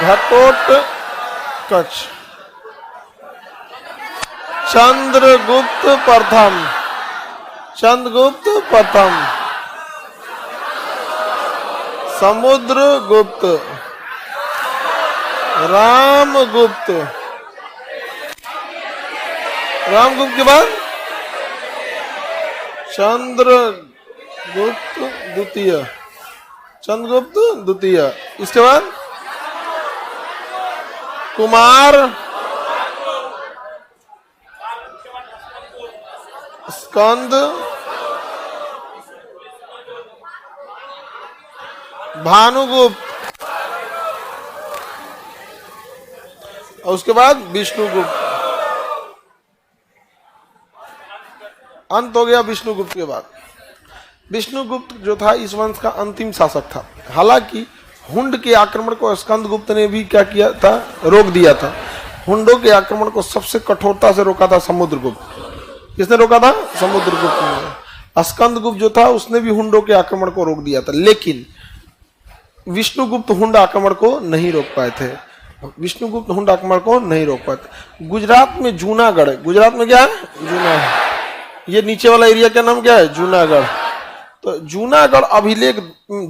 घटोत्कच, चंद्रगुप्त प्रथम, चंद्रगुप्त प्रथम, समुद्रगुप्त, रामगुप्त, रामगुप्त के बाद चंद्रगुप्त द्वितीय, चंद्रगुप्त द्वितीय, इसके बाद कुमार, स्कंद, भानुगुप्त, और उसके बाद विष्णुगुप्त। अंत हो गया विष्णुगुप्त के बाद। विष्णुगुप्त जो था इस वंश का अंतिम शासक था। हालांकि हुंड के आक्रमण को स्कंदगुप्त ने भी क्या किया था, रोक दिया था। हुंडों के आक्रमण को सबसे कठोरता से रोका था समुद्रगुप्त। किसने रोका था? समुद्रगुप्त ने। स्कंदगुप्त जो था उसने भी हुंडों के आक्रमण को रोक दिया था, लेकिन विष्णुगुप्त हुंड आक्रमण को नहीं रोक पाए थे। विष्णुगुप्त हुंड आक्रमण को नहीं रोक पाए थे। गुजरात में जूनागढ़, गुजरात में क्या है? जूनागढ़। ये नीचे वाला एरिया का नाम क्या है? जूनागढ़। तो जूनागढ़ अभिलेख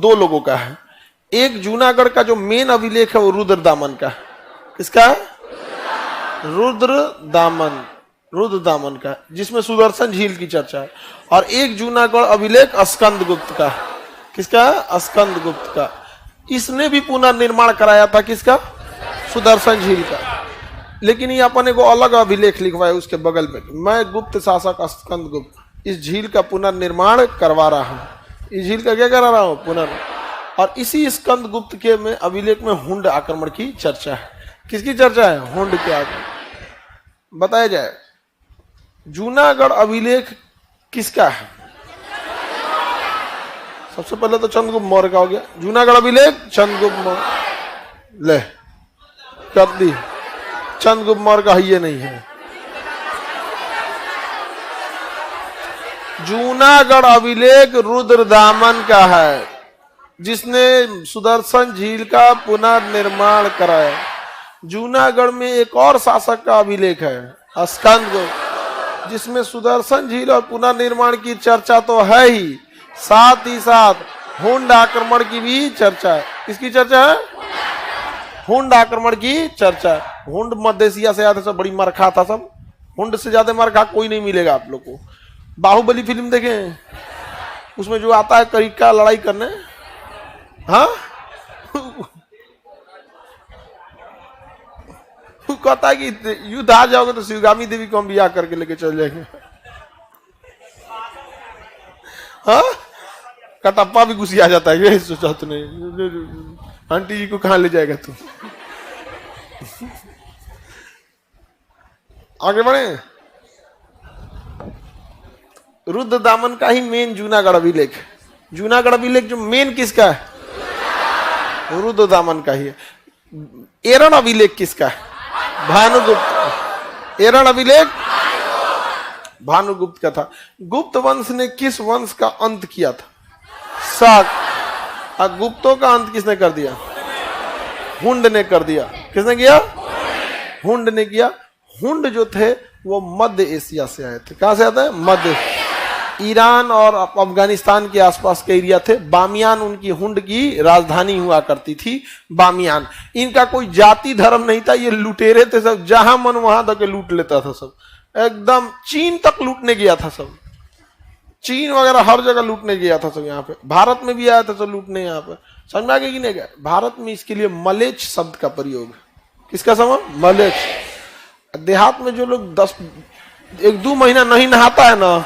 दो लोगों का है। एक जूनागढ़ का जो मेन अभिलेख है वो रुद्रदामन का। किसका? रुद्रदामन, रुद्रदामन का, जिसमें सुदर्शन झील की चर्चा है। और एक जूनागढ़ अभिलेख स्कंदगुप्त का। किसका? स्कंदगुप्त का। इसने भी पुनर्निर्माण कराया था। किसका? सुदर्शन झील का। लेकिन ये अपन को अलग अभिलेख लिखवाए उसके बगल में, मैं गुप्त शासक स्कंदगुप्त इस झील का पुनर्निर्माण करवा रहा हूँ। इस झील का क्या करा रहा हूँ? पुनर्निर्माण। और इसी स्कंदगुप्त के में अभिलेख में हुंड आक्रमण की चर्चा है। किसकी चर्चा है? हुंड के आक्रमण। बताया जाए जूनागढ़ अभिलेख किसका है? सबसे पहले तो चंद्रगुप्त मौर्य का हो गया। जूनागढ़ अभिलेख चंद्रगुप्त मौर्य, ले कर दी। चंद्रगुप्त मौर्य का ये नहीं है। जूनागढ़ अभिलेख रुद्रदामन का है, जिसने सुदर्शन झील का पुनर्निर्माण कराया। जूनागढ़ में एक और शासक का अभिलेख है स्कंदगुप्त, जिसमें सुदर्शन झील और पुनर्निर्माण की चर्चा तो है ही, साथ ही साथ हुंड आक्रमण की भी चर्चा है। किसकी चर्चा है? हुंड आक्रमण की चर्चा है। हुंड मध्य एशिया से आया था, सब बड़ी मार खा था सब। हुंड से ज्यादा मार खा कोई नहीं मिलेगा आप लोग को। बाहुबली फिल्म देखें, उसमें जो आता है करिका लड़ाई करने, हाँ कहता है कि युद्ध आ जाओगे तो शिवगामी देवी को हम बियाह करके लेके चल जाएंगे। हाँ, कटप्पा भी गुस्सा आ जाता है। ये सोचा तूने, आंटी जी को कहां ले जाएगा तू? आगे बढ़े। रुद्रदामन का ही मेन जूनागढ़ अभिलेख। जूनागढ़ अभिलेख जो मेन किसका है? रुद्रदामन का ही है। एरण अभिलेख किसका है? भानुगुप्त। एरण अभिलेख भानुगुप्त का था। गुप्त वंश ने किस वंश का अंत किया था? शाक। और गुप्तों का अंत किसने कर दिया? हुंड ने कर दिया। किसने किया? हुंड ने किया। हुंड जो थे वो मध्य एशिया से आए थे। कहां से आते हैं? मध्य। ईरान और अफगानिस्तान के आसपास के एरिया थे। बामियान उनकी हुंड की राजधानी हुआ करती थी। बामियान, इनका कोई जाति धर्म नहीं था। ये लुटेरे थे सब, जहां मन वहां तक लूट लेता था सब। एकदम चीन तक लूटने गया था सब। चीन वगैरह हर जगह लूटने गया था सब। यहाँ पे भारत में भी आया था सब लूटने। यहाँ पे समझ में आ गया कि नहीं गया? भारत में इसके लिए मलेच्छ शब्द का प्रयोग है। किसका समझ? मलेच्छ। देहात में जो लोग 1-2 महीना नहीं नहाता है ना,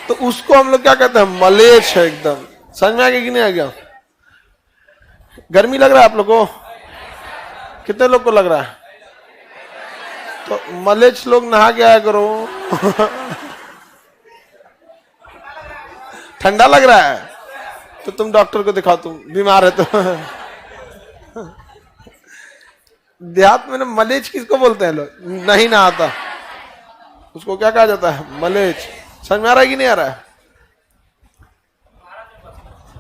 तो उसको हम लोग क्या कहते हैं? मलेच्छ है एकदम। समझ में आ गया कि नहीं आ गया? गर्मी लग रहा है आप लोग को? कितने लोग को लग रहा है? तो मलेच्छ लोग नहा के आया करो। ठंडा लग रहा है तो तुम डॉक्टर को दिखाओ, तुम बीमार है तो। देहात में ना मलेच्छ किसको बोलते हैं लोग? नहीं नहाता, उसको क्या कहा जाता है? मलेच्छ। समझ में आ रहा है कि नहीं आ रहा है?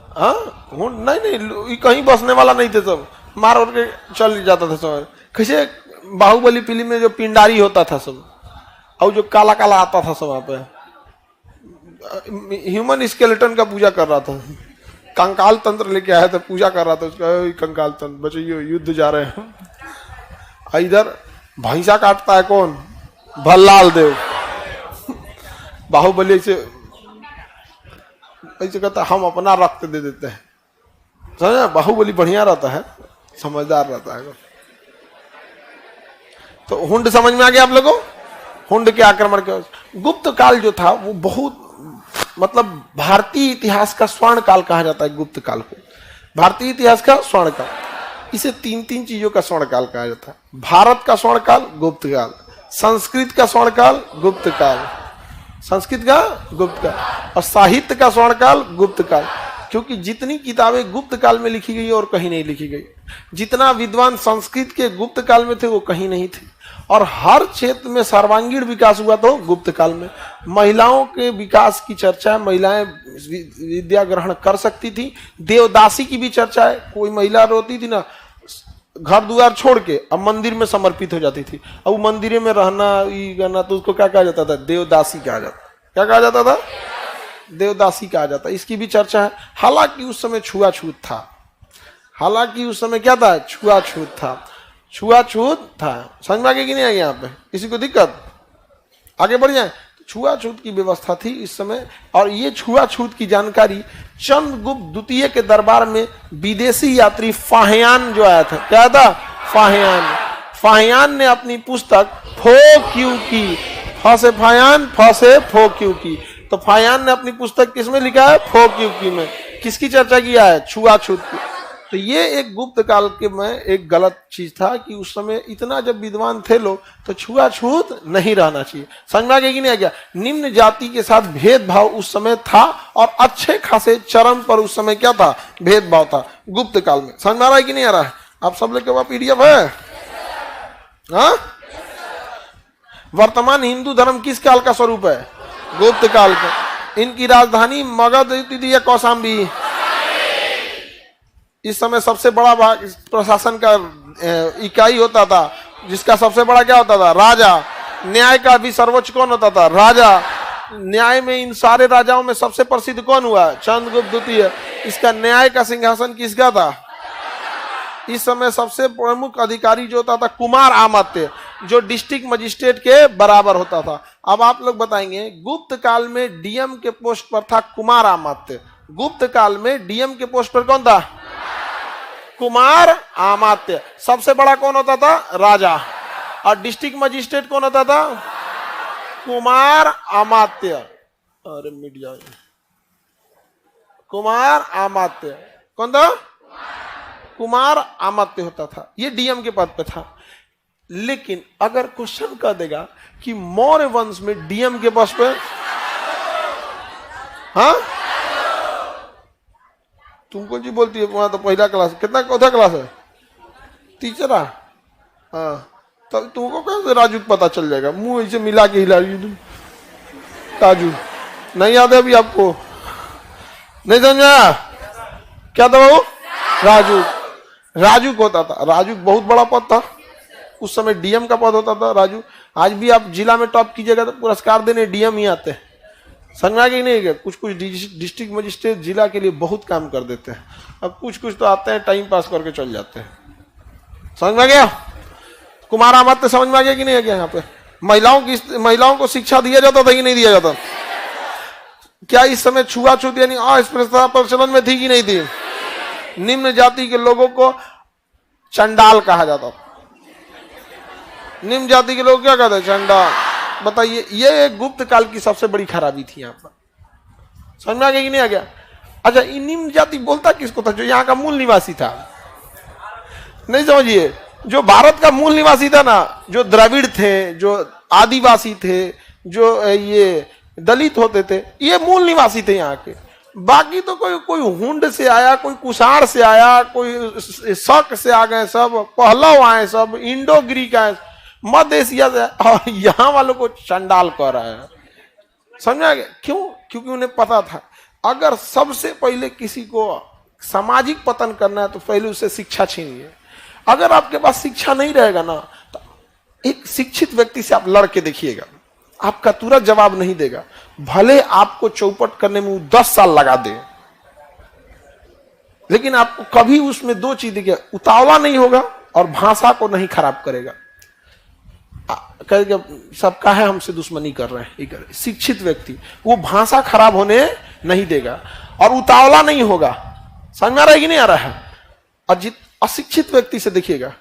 हाँ हुंड नहीं नहीं, कहीं बसने वाला नहीं थे, सब मार और के चल जाता था सब। कैसे बाहुबली फिल्म में जो पिंडारी होता था सब, और जो काला काला आता था सब, वहां पे ह्यूमन स्केलेटन का पूजा कर रहा था, कंकाल तंत्र लेके आया था, पूजा कर रहा था उसका, कंकाल तंत्र बचाइए युद्ध जा रहे हैं। इधर भैंसा काटता है कौन? भल्लाल देव। बाहुबली से ऐसे कहता हम अपना रक्त दे देते हैं, समझा? बाहुबली बढ़िया रहता है, समझदार रहता है। तो हुंड समझ में आ गया आप लोगों? हुंड के आक्रमण के गुप्त काल जो था वो बहुत, मतलब भारतीय इतिहास का स्वर्ण काल कहा जाता है गुप्त काल को। भारतीय इतिहास का स्वर्ण काल, इसे तीन तीन चीजों का स्वर्ण काल कहा जाता है। भारत का स्वर्ण काल गुप्त काल, संस्कृत का स्वर्ण काल गुप्त काल, संस्कृत का गुप्त काल, और साहित्य का स्वर्ण काल गुप्त काल। क्योंकि जितनी किताबें गुप्त काल में लिखी गई और कहीं नहीं लिखी गई, जितना विद्वान संस्कृत के गुप्त काल में थे वो कहीं नहीं थे, और हर क्षेत्र में सर्वांगीण विकास हुआ तो गुप्त काल में। महिलाओं के विकास की चर्चा है, महिलाएं विद्या ग्रहण कर सकती थी। देवदासी की भी चर्चा है, कोई महिला रोती थी ना, घर द्वार छोड़ के अब मंदिर में समर्पित हो जाती थी, अब मंदिर में रहना ये करना, तो उसको क्या कहा जाता था? देवदासी कहा जाता। क्या कहा जाता था? देवदासी कहा जाता। इसकी भी चर्चा है। हालांकि उस समय छुआछूत था, हालांकि उस समय क्या था? छुआछूत था, छुआछूत था। समझ में आ गया कि नहीं आ गया? यहाँ पे किसी को दिक्कत? आगे बढ़ जाए। छुआछूत की व्यवस्था थी इस समय, और ये छुआछूत की जानकारी चंद्रगुप्त द्वितीय के दरबार में विदेशी यात्री फाहियान जो आया था, क्या था? फाहियान। फाहियान ने अपनी पुस्तक फो क्यू की, फ से फाहियान, फ से फो क्यू की, तो फाहियान ने अपनी पुस्तक किसमें लिखा है? फो क्यू की में। किसकी चर्चा किया है? छुआछूत की। तो ये एक गुप्त काल के में एक गलत चीज था कि उस समय इतना जब विद्वान थे लोग तो छुआछूत नहीं रहना चाहिए। समझ में आ गया कि नहीं आ गया? निम्न जाति के साथ भेदभाव उस समय था, और अच्छे खासे चरम पर उस समय क्या था? भेदभाव था गुप्त काल में। समझ में आ रहा है कि नहीं आ रहा है? आप सब लोग के पास पीडीएफ है? हाँ? वर्तमान हिंदू धर्म किस काल का स्वरूप है? गुप्त काल का। इनकी राजधानी मगध थी या कौशाम्बी? इस समय सबसे बड़ा भाग प्रशासन का इकाई होता था, जिसका सबसे बड़ा क्या होता था? राजा। न्याय का भी सर्वोच्च कौन होता था? राजा। न्याय में इन सारे राजाओं में सबसे प्रसिद्ध कौन हुआ? चंद्रगुप्त द्वितीय। इसका न्याय का सिंहासन किसका था? इस समय सबसे प्रमुख अधिकारी जो होता था कुमार आमात्य, जो डिस्ट्रिक्ट मजिस्ट्रेट के बराबर होता था। अब आप लोग बताएंगे, गुप्त काल में डीएम के पोस्ट पर था कुमार आमात्य। गुप्त काल में डीएम के पोस्ट पर कौन था? कुमार आमात्य। सबसे बड़ा कौन होता था? राजा। और डिस्ट्रिक्ट मजिस्ट्रेट कौन होता था? कुमार आमात्य। अरे मीडिया, कुमार आमात्य कौन था? कुमार आमात्य होता था। ये डीएम के पद पे था। लेकिन अगर क्वेश्चन कर देगा कि मौर्य वंश में डीएम के पद पे, हाँ तुमको जी बोलती है वहां तो पहला क्लास, कितना चौथा क्लास है? टीचर। हाँ तब तुमको कैसे राजू पता चल जाएगा? मुंह ऐसे मिला के हिला रही तुम। राजू नहीं याद है अभी आपको? नहीं समझा? क्या था वो? राजू। राजू को होता था। राजू बहुत बड़ा पद था उस समय, डीएम का पद होता था राजू। आज भी आप जिला में टॉप कीजिएगा तो पुरस्कार देने डीएम ही आते हैं। समझ में आ गया नहीं? कुछ कुछ डिस्ट्रिक्ट मजिस्ट्रेट जिला के लिए बहुत काम कर देते हैं, अब कुछ कुछ तो आते हैं टाइम पास करके चल जाते हैं। समझ में आ गया? कुमार आमात्य समझ में आ गया कि नहीं आ गया? यहाँ पे महिलाओं को शिक्षा दिया जाता था कि नहीं दिया जाता? क्या इस समय छुआछूत यानी अस्पृश्यता प्रचलन में थी कि नहीं थी? निम्न जाति के लोगों को चंडाल कहा जाता था। निम्न जाति के लोग क्या कहते हैं? चंडाल। बताइए, ये एक गुप्त काल की सबसे बड़ी खराबी थी यहाँ पर। समझ में आ गया कि नहीं आ गया? अच्छा, निम्न जाति बोलता किसको था? जो यहाँ का मूल निवासी था। नहीं समझिए, जो भारत का मूल निवासी था ना, जो द्रविड़ थे, जो आदिवासी थे, जो ये दलित होते थे, ये मूल निवासी थे यहाँ के। बाकी तो कोई हुंड से आया, कोई कुषाण से आया, कोई शक से आ गए, सब पहलव आए, सब इंडो ग्रीक आए, मध्य एशिया से, और यहाँ वालों को चंडाल कह रहा है। समझ में आ गया? क्यों? क्योंकि उन्हें पता था अगर सबसे पहले किसी को सामाजिक पतन करना है तो पहले उससे शिक्षा छीनिए। अगर आपके पास शिक्षा नहीं रहेगा ना, तो एक शिक्षित व्यक्ति से आप लड़ के देखिएगा, आपका तुरंत जवाब नहीं देगा, भले आपको चौपट करने में 10 साल लगा दे, लेकिन आपको कभी उसमें दो चीज देखिए, उतावला नहीं होगा और भाषा को नहीं खराब करेगा। कहेगा सबका है, हमसे दुश्मनी कर रहे हैं। शिक्षित व्यक्ति वो भाषा खराब होने नहीं देगा और उतावला नहीं होगा। समझ में आ रहा है कि नहीं आ रहा है? और अशिक्षित व्यक्ति से देखिएगा,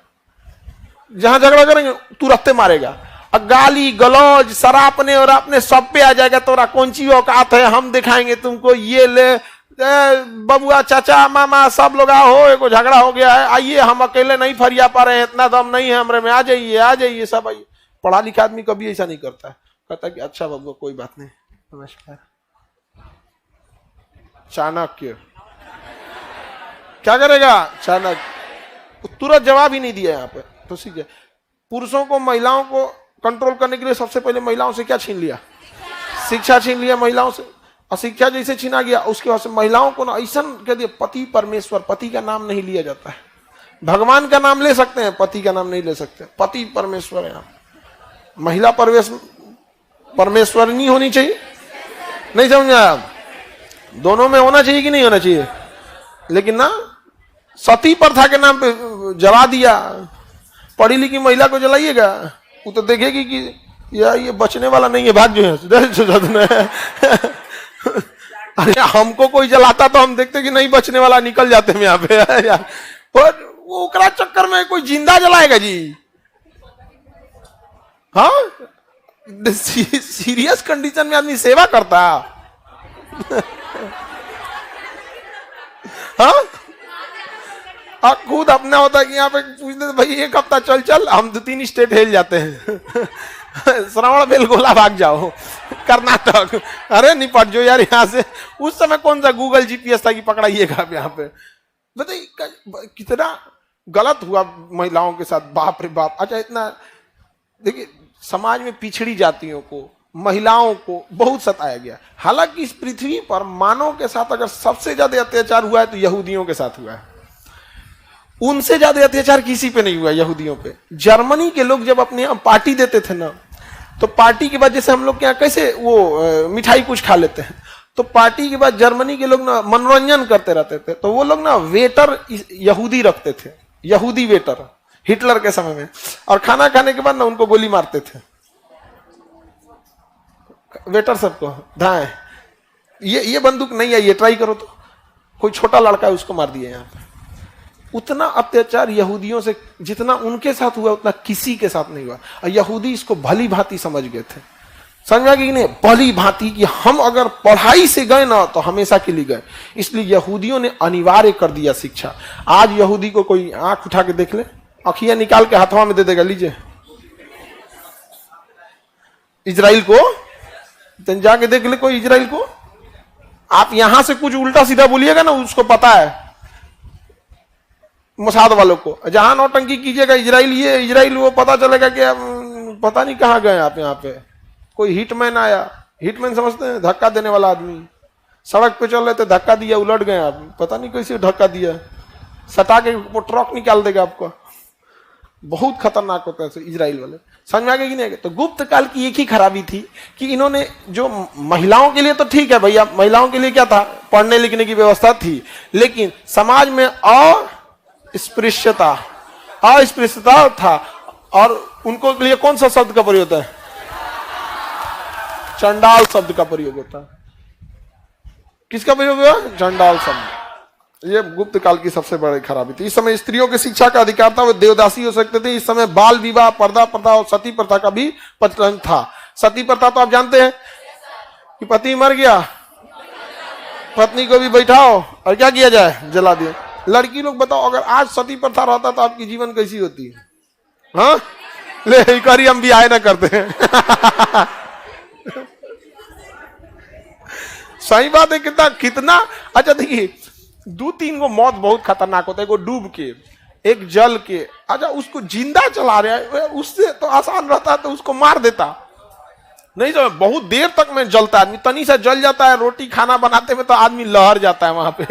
जहां झगड़ा करेंगे तुरंत मारेगा, और गाली गलौज सरापने और अपने सब पे आ जाएगा। तोरा कौन सी औकात है, हम दिखाएंगे तुमको, ये ले बबुआ चाचा मामा सब लोग आओ, एगो झगड़ा हो गया है, आइए, हम अकेले नहीं फरिया पा रहे हैं, इतना दम नहीं है हमरे में, आ जाइए सब आइए। पढ़ा लिखा आदमी कभी ऐसा नहीं करता है, कहता कि अच्छा बबुआ कोई बात नहीं, नमस्कार। चाणक्य क्या करेगा? चाणक्य तुरंत जवाब ही नहीं दिया यहाँ पे। तो ठीक है, पुरुषों को महिलाओं को कंट्रोल करने के लिए सबसे पहले महिलाओं से क्या छीन लिया? शिक्षा छीन लिया महिलाओं से। अशिक्षा जैसे छीना गया, उसके बाद से महिलाओं को ना ऐसा कह दिया, पति परमेश्वर, पति का नाम नहीं लिया जाता है। भगवान का नाम ले सकते हैं, पति का नाम नहीं ले सकते। पति परमेश्वर है। महिला परमेश्वर नहीं होनी चाहिए, नहीं समझ आप? दोनों में होना चाहिए कि नहीं होना चाहिए? लेकिन ना सती प्रथा के नाम पे जला दिया। पढ़ी लिखी महिला को जलाइएगा, वो तो देखेगी कि यार ये बचने वाला नहीं है, भाग जो है। अरे हमको कोई जलाता तो हम देखते कि नहीं बचने वाला, निकल जाते हैं यहाँ पे यार। और वो उकरा चक्कर में कोई जिंदा जलाएगा जी? हाँ, सीरियस कंडीशन में आदमी सेवा करता। हाँ, आप खुद अपना होता है कि यहाँ पे पूछते तो भाई एक हफ्ता चल हम 2-3 स्टेट हिल जाते हैं। श्रवण बेलगोला भाग जाओ कर्नाटक, अरे निपट जो यार यहाँ से। उस समय कौन सा गूगल जीपीएस था कि पकड़ाइएगा आप यहाँ पे? बताइए कितना गलत हुआ महिलाओं के साथ, बाप रे बाप। अच्छा, इतना देखिए, समाज में पिछड़ी जातियों को, महिलाओं को बहुत सताया गया। हालांकि इस पृथ्वी पर मानव के साथ अगर सबसे ज्यादा अत्याचार हुआ है तो यहूदियों के साथ हुआ है। उनसे ज्यादा अत्याचार किसी पे नहीं हुआ, यहूदियों पे। जर्मनी के लोग जब अपने यहाँ पार्टी देते थे ना, तो पार्टी के बाद जैसे हम लोग के यहाँ कैसे वो मिठाई कुछ खा लेते हैं, तो पार्टी के बाद जर्मनी के लोग ना मनोरंजन करते रहते थे। तो वो लोग ना वेटर यहूदी रखते थे, यहूदी वेटर, हिटलर के समय में। और खाना खाने के बाद ना उनको गोली मारते थे वेटर सबको। धाए ये बंदूक नहीं है, ये ट्राई करो। तो कोई छोटा लड़का है उसको मार दिया यहाँ पे। उतना अत्याचार यहूदियों से जितना उनके साथ हुआ उतना किसी के साथ नहीं हुआ। और यहूदी इसको भली भांति समझ गए थे। समझ में आ गया कि नहीं? भली भांति कि हम अगर पढ़ाई से गए ना तो हमेशा के लिए गए। इसलिए यहूदियों ने अनिवार्य कर दिया शिक्षा। आज यहूदी को कोई आंख उठा के देख ले, अखियां निकाल के हाथवा में दे देगा, लीजिए। इजराइल को जाके देख ले कोई, इजराइल को। आप यहां से कुछ उल्टा सीधा बोलिएगा ना, उसको पता है मोसाद वालों को। जहां नौटंकी कीजिएगा इजराइल ये इजराइल वो, पता चलेगा कि पता नहीं कहां गए आप। यहाँ पे कोई हिटमैन आया, हिटमैन समझते हैं धक्का देने वाला आदमी। सड़क पे चल रहे थे, धक्का दिया, उलट गए आप, पता नहीं कैसे धक्का दिया, सटा के वो ट्रक निकाल देगा आपको। बहुत खतरनाक होता है इजराइल वाले। समझ में आ गया कि नहीं? तो गुप्त काल की एक ही खराबी थी कि इन्होंने जो महिलाओं के लिए तो ठीक है भैया, महिलाओं के लिए क्या था, पढ़ने लिखने की व्यवस्था थी, लेकिन समाज में अस्पृश्यता था। और उनको लिए कौन सा शब्द का प्रयोग होता है? चंडाल शब्द का प्रयोग होता है। किसका प्रयोग हुआ? चंडाल शब्द। ये गुप्त काल की सबसे बड़ी खराबी थी। इस समय स्त्रियों की शिक्षा का अधिकार था, वो देवदासी हो सकते थे। इस समय बाल विवाह, पर्दा प्रथा और सती प्रथा का भी प्रचलन था। सती प्रथा तो आप जानते हैं कि पति मर गया, पत्नी को भी बैठाओ और क्या किया जाए, जला दिया। लड़की लोग बताओ, अगर आज सती प्रथा रहता तो आपकी जीवन कैसी होती? हाँ, ले एक बार हम भी आए ना करते हैं। सही बात है। कितना अच्छा देखिए, 2-3 को मौत बहुत खतरनाक होता है। एक डूब के, एक जल के। अच्छा, उसको जिंदा चला रहा है, उससे तो आसान रहता है तो उसको मार देता। नहीं तो बहुत देर तक में जलता है आदमी, तनी सा जल जाता है। रोटी खाना बनाते में तो आदमी लहर जाता है वहां पे।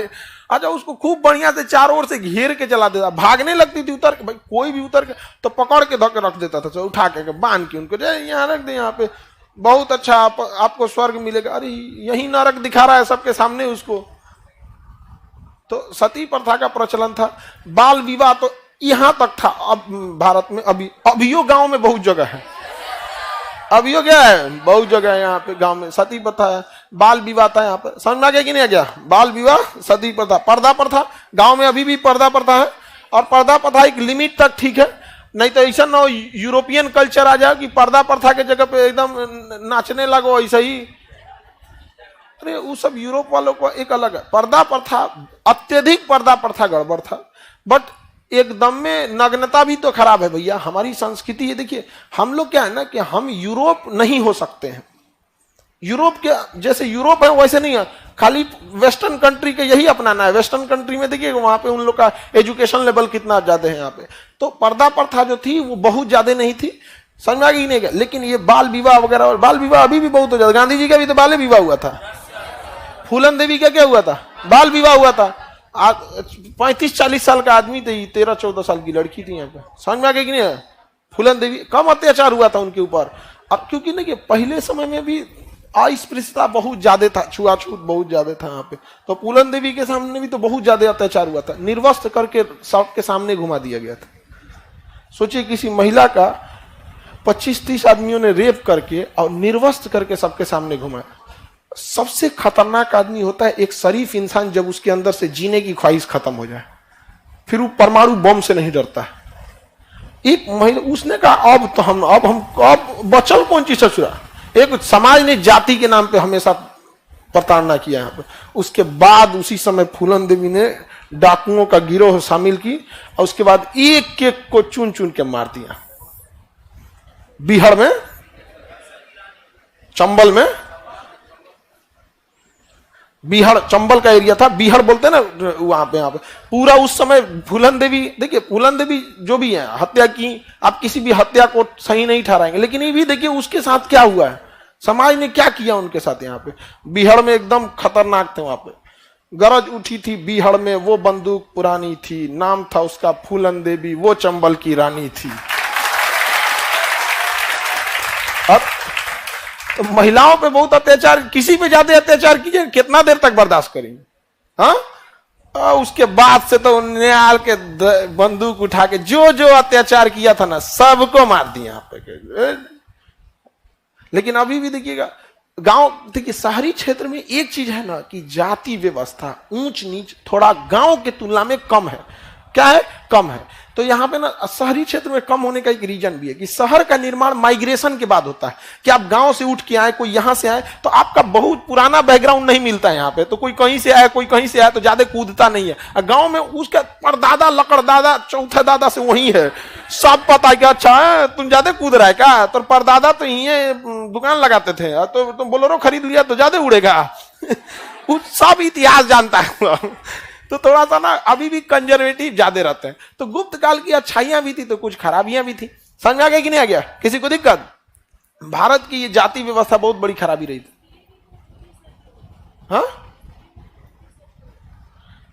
अच्छा उसको खूब बढ़िया से चारों ओर से घेर के चला देता, भागने लगती थी उतर के, भाई कोई भी उतर के तो पकड़ के धक्के रख देता था, उठा के बांध के उनको यहाँ रख दे, यहाँ पे बहुत अच्छा आपको स्वर्ग मिलेगा। अरे यही नरक दिखा रहा है सबके सामने उसको। तो सती प्रथा का प्रचलन था। बाल विवाह तो यहां तक था। अब भारत में अभियो गांव में बहुत जगह है, अभियो क्या है, बहुत जगह है यहाँ पे गांव में सती प्रथा है, बाल विवाह था यहाँ पे। समझ में आ गया कि नहीं आ गया? बाल विवाह, सती प्रथा, पर्दा प्रथा गांव में अभी भी पर्दा प्रथा है। और पर्दा प्रथा एक लिमिट तक ठीक है, नहीं तो ऐसा ना हो यूरोपियन कल्चर आ जाए कि पर्दा प्रथा के जगह पे एकदम नाचने लगो ऐसा ही। अरे वो सब यूरोप वालों को एक अलग है। पर्दा प्रथा, अत्यधिक पर्दा प्रथा गड़बड़ था, बट एकदम में नग्नता भी तो खराब है भैया। हमारी संस्कृति ये देखिए, हम लोग क्या है ना कि हम यूरोप नहीं हो सकते हैं। यूरोप के जैसे यूरोप है वैसे नहीं है, खाली वेस्टर्न कंट्री के यही अपनाना है। वेस्टर्न कंट्री में देखिए वहां पे उन लोग का एजुकेशन लेवल कितना ज्यादा है यहाँ पे। तो पर्दा प्रथा जो थी वो बहुत ज्यादा नहीं थी, समझ में आ गई नहीं गया। लेकिन ये बाल विवाह वगैरह, और बाल विवाह अभी भी बहुत हो जाता। गांधी जी का भी तो बाल विवाह हुआ था, फूलन देवी का क्या हुआ था, बाल विवाह हुआ था। 35-40 साल का आदमी थे, 13-14 साल की लड़की थी यहाँ पे। समझ में आ गई कि नहीं? फूलन देवी, कम अत्याचार हुआ था उनके ऊपर। अब क्योंकि नहीं, पहले समय में भी अस्पृश्यता बहुत ज्यादा था, छुआछूत बहुत ज्यादा था यहाँ पे। तो फूलन देवी के सामने भी तो बहुत ज्यादा अत्याचार हुआ था, निर्वस्त्र करके सबके सामने घुमा दिया गया था। सोचिए किसी महिला का 25-30 आदमियों ने रेप करके और निर्वस्त्र करके सबके सामने घुमाया। सबसे खतरनाक आदमी होता है एक शरीफ इंसान, जब उसके अंदर से जीने की ख्वाहिश खत्म हो जाए, फिर वो परमाणु बम से नहीं डरता है। एक महिला, उसने कहा अब बचल कौन चीज ससुरा। एक समाज ने जाति के नाम पे हमेशा प्रताड़ना किया यहाँ पे। उसके बाद उसी समय फूलन देवी ने डाकुओं का गिरोह शामिल की और उसके बाद एक एक को चुन चुन के मार दिया। बिहार में, चंबल में, बिहार चंबल का एरिया था, बिहार बोलते हैं ना वहां पे। यहाँ पे पूरा उस समय फूलन देवी, देखिए फूलन देवी जो भी है हत्या की, आप किसी भी हत्या को सही नहीं ठहराएंगे, लेकिन ये भी देखिए उसके साथ क्या हुआ है, समाज ने क्या किया उनके साथ। यहाँ पे बिहार में एकदम खतरनाक थे। वहां पे गरज उठी थी बिहार में, वो बंदूक पुरानी थी, नाम था उसका फूलन देवी, वो चंबल की रानी थी। अब तो महिलाओं पे बहुत अत्याचार, किसी पे ज्यादा अत्याचार कीजिए, कितना देर तक बर्दाश्त करेंगे? हाँ, उसके बाद से तो न्याल के बंदूक उठा के जो जो अत्याचार किया था ना, सबको मार दिया यहाँ पे। लेकिन अभी भी देखिएगा गांव, देखिए शहरी क्षेत्र में एक चीज है ना कि जाति व्यवस्था, ऊंच नीच थोड़ा गांव के तुलना में कम है। क्या है? कम है। तो यहाँ पे ना शहरी क्षेत्र में कम होने का एक रीजन भी है कि शहर का निर्माण माइग्रेशन के बाद होता है कि आप गांव से उठ के आए, कोई यहां से आए, तो आपका बहुत पुराना बैकग्राउंड नहीं मिलता है यहाँ पे। तो कोई कहीं से आया, कोई कहीं से आया, तो ज्यादा कूदता नहीं है। गांव में उसका परदादा, लकड़दादा, चौथे दादा से वही है, सब पता है कि अच्छा है तुम ज्यादा कूद रहा है क्या, तो परदादा तो यही दुकान लगाते थे, तो तुम बोलेरो खरीद लिया तो ज्यादा उड़ेगा। सब इतिहास जानता है। तो थोड़ा सा ना अभी भी कंजर्वेटिव ज्यादा रहते हैं। तो गुप्त काल की अच्छाइयां भी थी तो कुछ खराबियां भी थी। समझ आ गया कि नहीं आ गया? किसी को दिक्कत? भारत की ये जाति व्यवस्था बहुत बड़ी खराबी रही थी। हाँ,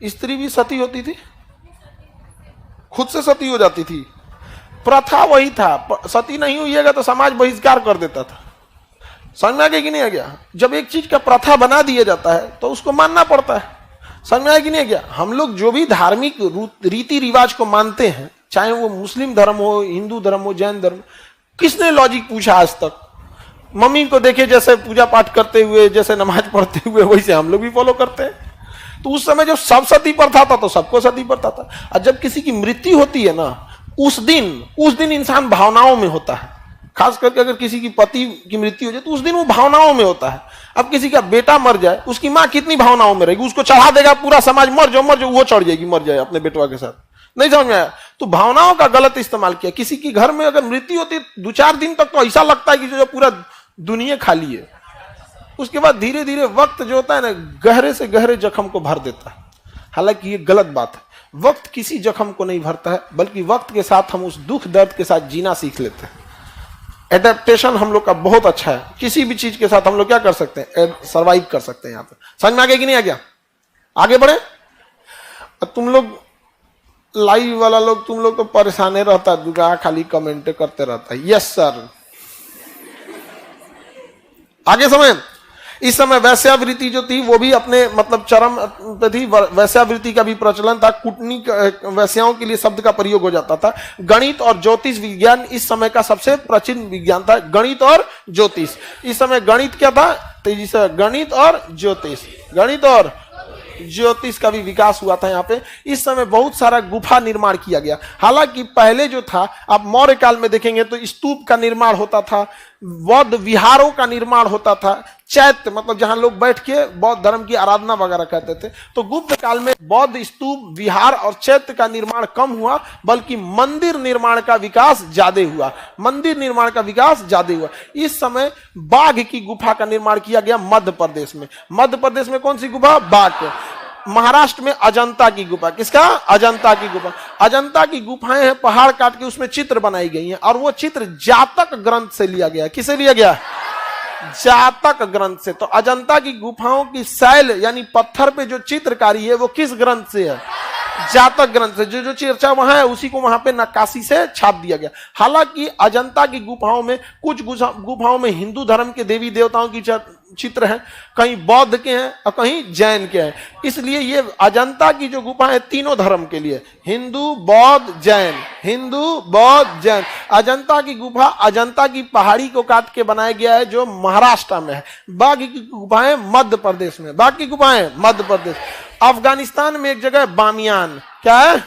स्त्री भी सती होती थी, खुद से सती हो जाती थी, प्रथा वही था। सती नहीं हुईगा तो समाज बहिष्कार कर देता था। समझ में आ गया कि नहीं आ गया? जब एक चीज का प्रथा बना दिया जाता है तो उसको मानना पड़ता है। समझ में आया कि नहीं गया? हम लोग जो भी धार्मिक रीति रिवाज को मानते हैं, चाहे वो मुस्लिम धर्म हो, हिंदू धर्म हो, जैन धर्म, किसने लॉजिक पूछा आज तक? मम्मी को देखे जैसे पूजा पाठ करते हुए, जैसे नमाज पढ़ते हुए, वैसे हम लोग भी फॉलो करते हैं। तो उस समय जब सब सती प्रथा था तो सबको सती प्रथा था। और जब किसी की मृत्यु होती है ना, उस दिन इंसान भावनाओं में होता है। खास करके अगर किसी की पति की मृत्यु हो जाए तो उस दिन वो भावनाओं में होता है। अब किसी का बेटा मर जाए, उसकी माँ कितनी भावनाओं में रहेगी, उसको चढ़ा देगा पूरा समाज, मर जाओ, वो चढ़ जाएगी, मर जाए अपने बेटवा के साथ। नहीं समझ में आया? तो भावनाओं का गलत इस्तेमाल किया। किसी की घर में अगर मृत्यु होती है 2-4 दिन तक तो ऐसा लगता है कि जो पूरा दुनिया खाली है। उसके बाद धीरे धीरे वक्त जो होता है ना, गहरे से गहरे जख्म को भर देता है। हालांकि ये गलत बात है। वक्त किसी जख्म को नहीं भरता है, बल्कि वक्त के साथ हम उस दुख दर्द के साथ जीना सीख लेते हैं। एडेप्टेशन हम लोग का बहुत अच्छा है। किसी भी चीज के साथ हम लोग क्या कर सकते हैं? सर्वाइव कर सकते हैं। यहाँ पे समझ में आ गया कि नहीं आ गया? आगे बढ़े। और तुम लोग लाइव वाला लोग, तुम लोग तो परेशान रहता, दुआ खाली कमेंट करते रहता है। Yes sir. आगे समय, इस समय वैश्यावृत्ति जो थी वो भी अपने मतलब चरम पे थी। वैश्यावृत्ति का भी प्रचलन था। कुटनी वैश्याओं के लिए शब्द का प्रयोग हो जाता था। गणित और ज्योतिष विज्ञान इस समय का सबसे प्राचीन विज्ञान था, गणित और ज्योतिष। इस समय गणित क्या था? तेजी से गणित और ज्योतिष, गणित और ज्योतिष का भी विकास हुआ था यहाँ पे। इस समय बहुत सारा गुफा निर्माण किया गया। हालांकि पहले जो था, आप मौर्य काल में देखेंगे तो स्तूप का निर्माण होता था, बौद्ध विहारों का निर्माण होता था, चैत्य मतलब जहां लोग बैठ के बौद्ध धर्म की आराधना वगैरह करते थे। तो गुप्त काल में बौद्ध स्तूप, विहार और चैत्य का निर्माण कम हुआ, बल्कि मंदिर निर्माण का विकास ज्यादा हुआ। मंदिर निर्माण का विकास ज्यादा हुआ। इस समय बाघ की गुफा का निर्माण किया गया मध्य प्रदेश में। मध्य प्रदेश में कौन सी गुफा? बाघ के। महाराष्ट्र में अजंता की गुफा। किसका? अजंता की गुफा। अजंता की गुफाएं हैं, पहाड़ काट के उसमें चित्र बनाई गई हैं, और वो चित्र जातक ग्रंथ से लिया गया। किसे लिया गया? जातक ग्रंथ से। तो अजंता की गुफाओं की शैल यानी पत्थर पे जो चित्रकारी है वो किस ग्रंथ से है? जातक ग्रंथ से। जो जो चर्चा वहां है उसी को वहां पे नक्काशी से छाप दिया गया। हालांकि अजंता की गुफाओं में, कुछ गुफाओं में हिंदू धर्म के देवी देवताओं की चित्र हैं, कहीं बौद्ध के हैं और कहीं जैन के हैं। इसलिए ये अजंता की जो गुफा है तीनों धर्म के लिए, हिंदू बौद्ध जैन, हिंदू बौद्ध जैन। अजंता की गुफा अजंता की पहाड़ी को काट के बनाया गया है जो महाराष्ट्र में है। बाकी की गुफाएं मध्य प्रदेश में। बाकी गुफाएं मध्य प्रदेश। अफगानिस्तान में एक जगह बामियान, क्या है?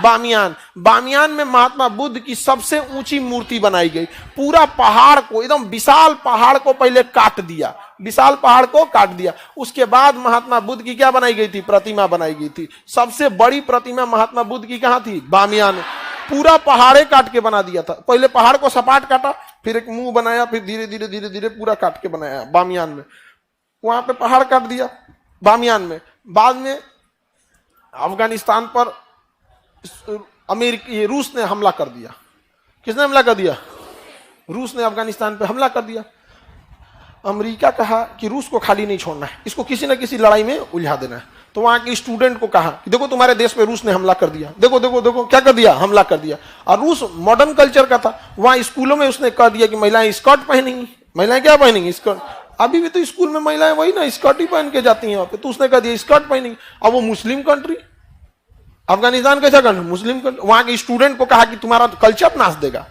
बामियान। बामियान में महात्मा बुद्ध की सबसे ऊंची मूर्ति बनाई गई। पूरा पहाड़ को, एकदम विशाल पहाड़ को पहले काट दिया, विशाल पहाड़ को काट दिया। उसके बाद महात्मा बुद्ध की क्या बनाई गई थी? प्रतिमा बनाई गई थी। सबसे बड़ी प्रतिमा महात्मा बुद्ध की कहां थी? बामियान। पूरा पहाड़े काट के बना दिया था। पहले पहाड़ को सपाट काटा, फिर एक मुंह बनाया, फिर धीरे धीरे धीरे धीरे पूरा काट के बनाया बामियान में। वहां पे पहाड़ काट दिया बामियान में। बाद में अफगानिस्तान पर अमेरिकी, रूस ने हमला कर दिया। किसने हमला कर दिया? रूस ने अफगानिस्तान पे हमला कर दिया। अमेरिका कहा कि रूस को खाली नहीं छोड़ना है, इसको किसी न किसी लड़ाई में उलझा देना है। तो वहां के स्टूडेंट को कहा कि देखो तुम्हारे देश पे रूस ने हमला कर दिया, देखो देखो देखो क्या कर दिया, हमला कर दिया। और रूस मॉडर्न कल्चर का था, वहां स्कूलों में उसने कह दिया कि महिलाएं स्कर्ट पहनेंगी। महिलाएं क्या पहनेंगी? स्कर्ट। अभी भी तो स्कूल में महिलाएं वही ना स्कर्ट ही पहन के जाती हैं वहां पे। तो उसने कह दिया स्कर्ट पहनेंगी। अब वो मुस्लिम कंट्री, अफगानिस्तान कैसा कंट्री? Muslim country. वहां के स्टूडेंट को कहा कि तुम्हारा कल्चर नाच देगा।